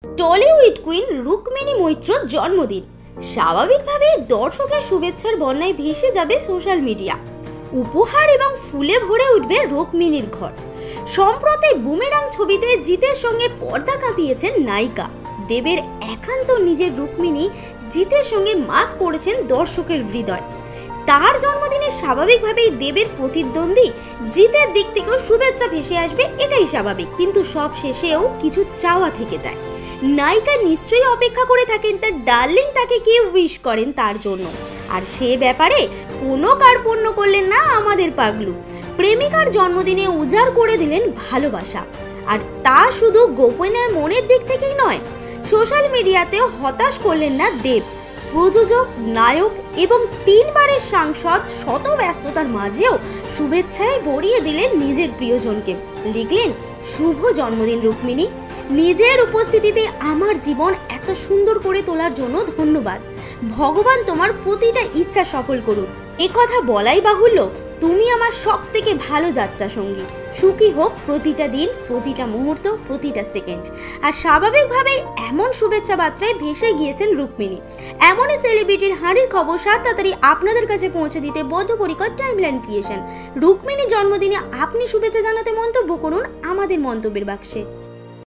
Tollywood queen Rukmini মৈত্রর জন্মদিন। স্বাভাবিকভাবে দর্শকের শুভেচ্ছার বন্যায় ভেসে যাবে সোশ্যাল মিডিয়া। উপহার এবং ফুলে ভরে উঠবে রুক্মিণীর ঘর। সম্প্রতি বুমেরাং ছবিতে জিতের সঙ্গে পর্দা কাঁপিয়েছেন নায়িকা। দেবের একান্ত নিজের রুক্মিণী জিতের সঙ্গে মাত করেছেন দর্শকের হৃদয়। তার জন্মদিনে স্বাভাবিকভাবেই দেবের প্রতিদ্বন্দ্বী জিতের দিক থেকেও শুভেচ্ছা ভেসে আসবে, এটাই স্বাভাবিক। কিন্তু সব শেষেও কিছু চাওয়া থেকে যায়। নায়িকা নিশ্চয়ই অপেক্ষা করে থাকেন তার ডার্লিং তাকে কে উইশ করেন তার জন্য। আর সে ব্যাপারে কোনো কার্পণ্য করলেন না আমাদের পাগলু। প্রেমিকার জন্মদিনে উজাড় করে দিলেন ভালোবাসা। আর তা শুধু গোপনে মনের দিক থেকেই নয়, সোশ্যাল মিডিয়াতেও হতাশ করলেন না দেব। প্রযোজক, নায়ক এবং 3 বারের সাংসদ শত ব্যস্ততার মাঝেও শুভেচ্ছায় ভরিয়ে দিলেন নিজের প্রিয়জনকে। লিখলেন, শুভ জন্মদিন রুক্মিণী, নিজের উপস্থিতিতে আমার জীবন এত সুন্দর করে তোলার জন্য ধন্যবাদ। ভগবান তোমার প্রতিটা ইচ্ছা সফল করুন। একথা বলাই বাহুল্য, তুমি আমার সব থেকে ভালো যাত্রা সঙ্গী। সুখী হোক প্রতিটা দিন, প্রতিটা মুহূর্ত, প্রতিটা সেকেন্ড। আর স্বাভাবিকভাবেই এমন শুভেচ্ছা বার্তায় ভেসে গিয়েছেন রুক্মিণী। এমনই সেলিব্রিটির হাঁড়ির খবর 7 তাড়াতাড়ি আপনাদের কাছে পৌঁছে দিতে বদ্ধপরিকর টাইমলাইন ক্রিয়েশন। রুক্মিণীর জন্মদিনে আপনি শুভেচ্ছা জানাতে মন্তব্য করুন আমাদের মন্তব্যের বাক্সে।